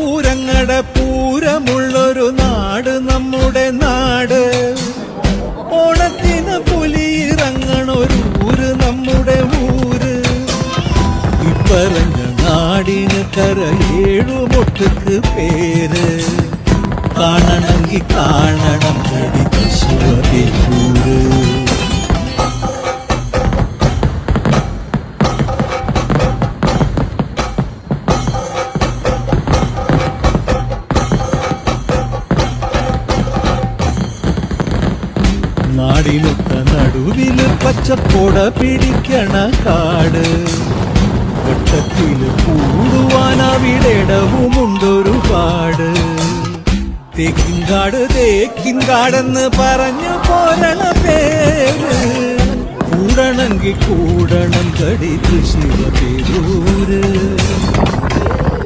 പൂരങ്ങടെ പൂരമുള്ളൊരു നാട് നമ്മുടെ നാട്. ഓണത്തിന് പുലിയിറങ്ങണൊരു ഊര് നമ്മുടെ ഊര്. ഇപ്പറഞ്ഞ നാടിന് കരയേഴുമൊട്ടുക്ക് പേര്. കാണണമെങ്കി കാണണം കടി തൃശ്ശൂര്. നാടിനൊത്ത നടുവില് പച്ചപ്പോട പിടിക്കണ കാട്. വട്ടത്തില് കൂടുവാൻ അവിടെടവുമുണ്ടൊരുപാട്. തേക്കിൻകാടെന്ന് പറഞ്ഞു പോരണ പേര്. കൂടണമെങ്കിൽ കൂടണം കടി തൃശ്ശൂര്.